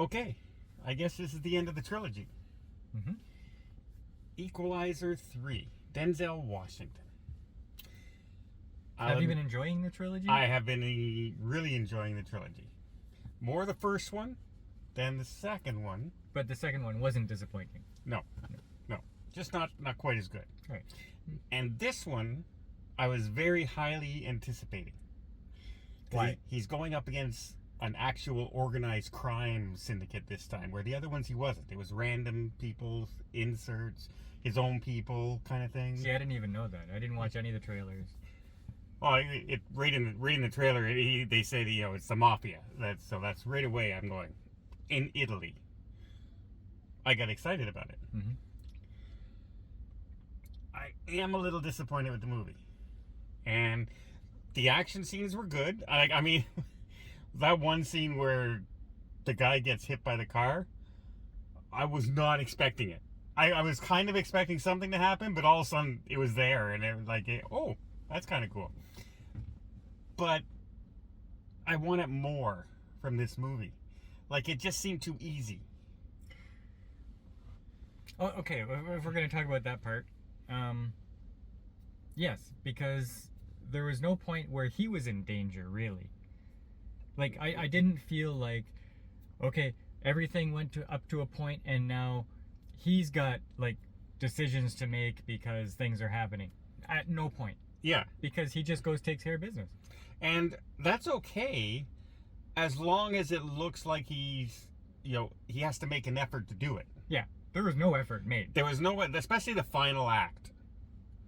Okay, I guess this is the end of the trilogy. Mm-hmm. Equalizer 3, Denzel Washington. Have you been enjoying the trilogy? I have been really enjoying the trilogy. More the first one than the second one. But the second one wasn't disappointing. No. Just not quite as good. Right. And this one, I was very highly anticipating. Why? He's going up against an actual organized crime syndicate this time, where the other ones he wasn't. It was random people, inserts, his own people, kind of thing. See, I didn't even know that. I didn't watch any of the trailers. Well, right in the trailer, they said, it's the mafia. That's right away. I'm going in Italy. I got excited about it. Mm-hmm. I am a little disappointed with the movie, and the action scenes were good. I mean, that one scene where the guy gets hit by the car, I was not expecting it. I was kind of expecting something to happen, but all of a sudden it was there, and it was like, oh, that's kind of cool. But I wanted more from this movie. Like, it just seemed too easy. Oh, okay. If we're going to talk about that part, yes, because there was no point where he was in danger, really. Like, I didn't feel like, okay, everything went up to a point, and now he's got, like, decisions to make because things are happening. At no point. Yeah. Because he just takes care of business. And that's okay, as long as it looks like he has to make an effort to do it. Yeah, there was no effort made. There was no, especially the final act.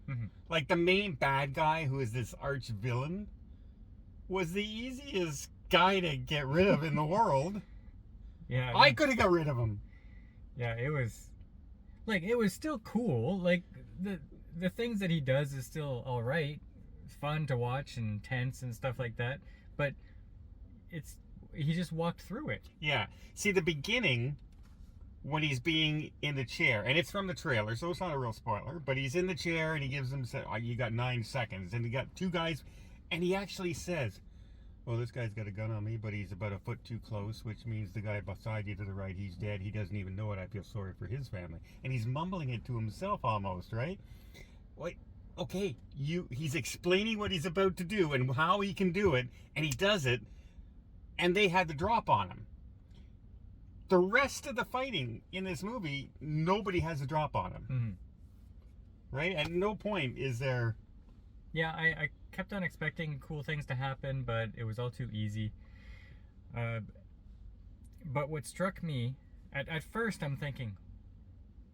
Mm-hmm. Like, the main bad guy, who is this arch villain, was the easiest guy to get rid of in the world. Yeah, I could have got rid of him. Yeah, it was still cool. Like, the things that he does is still all right. It's fun to watch and tense and stuff like that. But he just walked through it. Yeah. See, the beginning, when he's being in the chair, and it's from the trailer, so it's not a real spoiler, but he's in the chair and he gives them, you got 9 seconds, and he got 2 guys, and he actually says, well, this guy's got a gun on me, but he's about a foot too close, which means the guy beside you to the right, he's dead. He doesn't even know it. I feel sorry for his family. And he's mumbling it to himself almost, right? Wait, okay, he's explaining what he's about to do and how he can do it, and he does it, and they had the drop on him. The rest of the fighting in this movie, nobody has a drop on him. Mm-hmm. Right? At no point is there... Yeah, I kept on expecting cool things to happen, but it was all too easy. But what struck me, at first I'm thinking,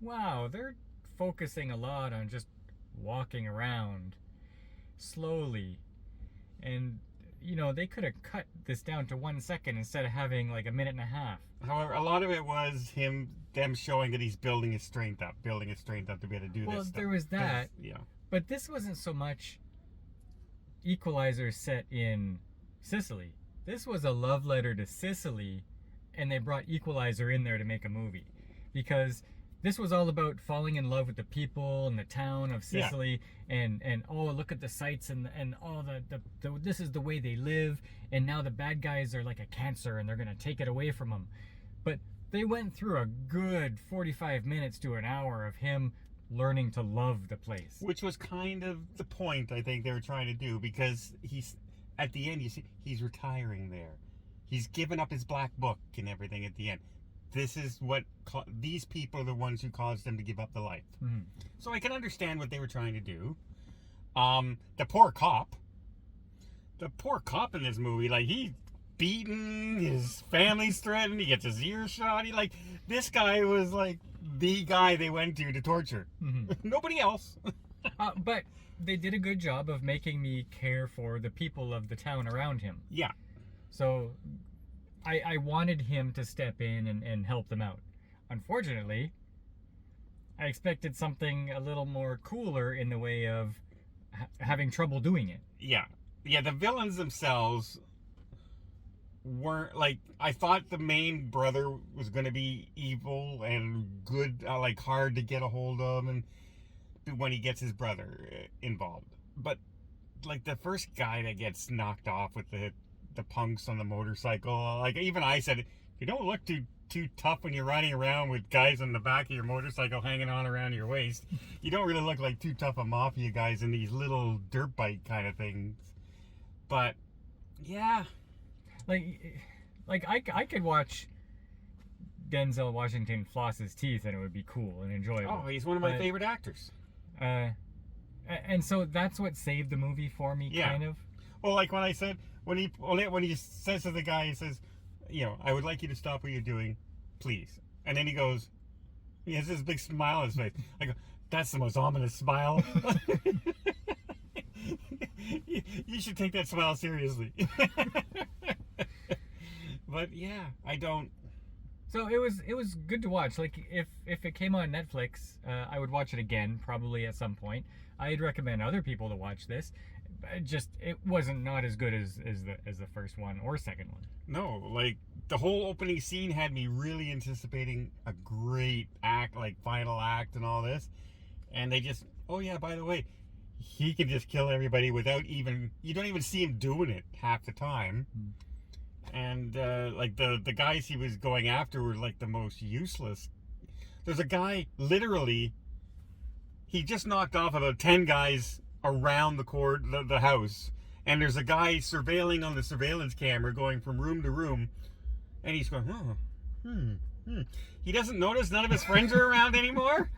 wow, they're focusing a lot on just walking around slowly. And, they could have cut this down to 1 second instead of having like a minute and a half. However, a lot of it was them showing that he's building his strength up to be able to do this stuff. Well, there was that. Yeah. But this wasn't so much Equalizer set in Sicily. This was a love letter to Sicily, and they brought Equalizer in there to make a movie. Because this was all about falling in love with the people and the town of Sicily, and oh, look at the sights and all the this is the way they live, and now the bad guys are like a cancer and they're gonna take it away from them. But they went through a good 45 minutes to an hour of him learning to love the place, which was kind of the point I think they were trying to do, because he's at the end, you see, he's retiring there. He's given up his black book and everything at the end. This is what these people are the ones who caused them to give up the life. Mm-hmm. So I can understand what they were trying to do. The poor cop in this movie, like, he's beaten, his family's threatened, he gets his ear shot. This guy was like the guy they went to torture. Mm-hmm. Nobody else. But they did a good job of making me care for the people of the town around him. Yeah. So I wanted him to step in and help them out. Unfortunately, I expected something a little more cooler in the way of having trouble doing it. Yeah. Yeah, the villains themselves weren't, like, I thought the main brother was going to be evil and good, like, hard to get a hold of, and when he gets his brother involved. But, like, the first guy that gets knocked off with the punks on the motorcycle, like, even I said, you don't look too too tough when you're riding around with guys on the back of your motorcycle hanging on around your waist. You don't really look like too tough a mafia guys in these little dirt bike kind of things. But yeah, like I could watch Denzel Washington floss his teeth and it would be cool and enjoyable. oh, he's one of my favorite actors. And so that's what saved the movie for me, Yeah. kind of. Well, like when I said when he says to the guy, he says, you know, I would like you to stop what you're doing, please. And then he goes, he has this big smile on his face. I go, that's the most ominous smile. You should take that smile seriously. But yeah, I don't. So it was good to watch. Like if it came on Netflix, I would watch it again probably at some point. I'd recommend other people to watch this. It wasn't not as good as the first one or second one. No, like the whole opening scene had me really anticipating a great act, like final act and all this. And they just, oh yeah, by the way, he can just kill everybody without even, you don't even see him doing it half the time. And like the guys he was going after were like the most useless. There's a guy, literally, he just knocked off about 10 guys around the house. And there's a guy surveilling on the surveillance camera going from room to room. And he's going, He doesn't notice none of his friends are around anymore.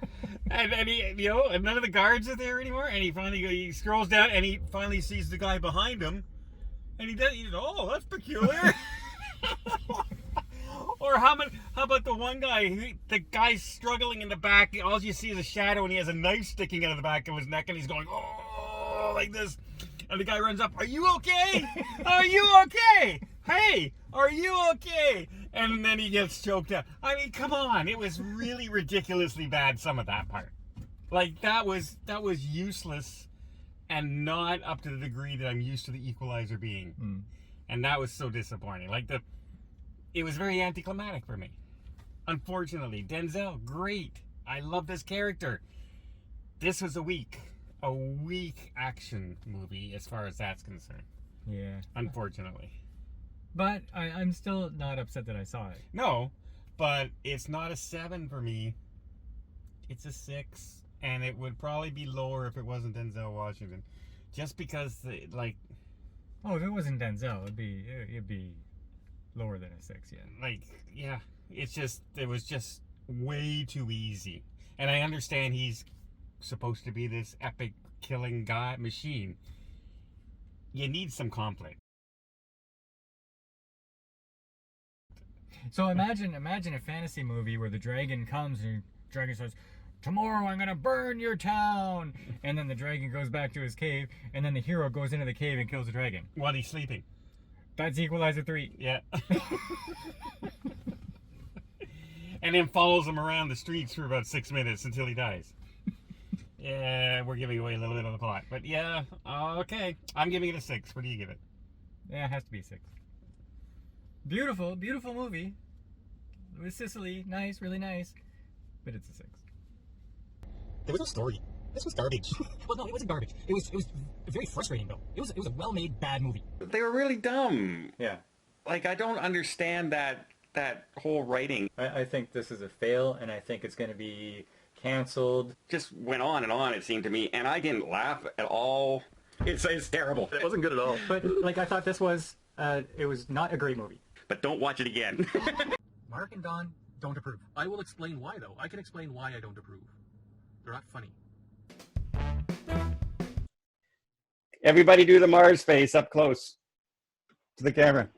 And he, you know, and none of the guards are there anymore. And he scrolls down and he finally sees the guy behind him. And he's oh, that's peculiar. Or how about the one guy, the guy's struggling in the back, all you see is a shadow and he has a knife sticking out of the back of his neck and he's going, oh, like this. And the guy runs up, are you okay? Are you okay? Hey, are you okay? And then he gets choked out. I mean, come on. It was really ridiculously bad, some of that part. Like, that was useless and not up to the degree that I'm used to the Equalizer being. And that was so disappointing. Like, it was very anticlimactic for me. Unfortunately. Denzel, great. I love this character. This was a weak action movie as far as that's concerned. Yeah. Unfortunately. But I'm still not upset that I saw it. No, but it's not a 7 for me. It's a 6. And it would probably be lower if it wasn't Denzel Washington. Just because, like... Oh, if it wasn't Denzel, it'd be lower than a 6, yeah. Like, yeah. It was just way too easy. And I understand he's supposed to be this epic killing guy machine. You need some conflict. So imagine a fantasy movie where the dragon comes and the dragon says, tomorrow I'm gonna burn your town, and then the dragon goes back to his cave, and then the hero goes into the cave and kills the dragon while he's sleeping. That's Equalizer 3. Yeah. And then follows him around the streets for about 6 minutes until he dies. Yeah, we're giving away a little bit of the plot, but yeah, okay. I'm giving it a 6. What do you give it? Yeah, it has to be a 6. Beautiful movie. With Sicily, nice, really nice, but it's a 6. There was no story. This was garbage. Well, no, it wasn't garbage. It was very frustrating though. It was a well-made bad movie. They were really dumb. Yeah. Like, I don't understand that whole writing. I think this is a fail, and I think it's going to be canceled. Just went on and on, it seemed to me, and I didn't laugh at all. It's terrible. It wasn't good at all. But like, I thought this was it was not a great movie. But don't watch it again. Mark and Don don't approve. I will explain why though. I can explain why I don't approve. They're not funny. Everybody do the Mars face up close to the camera.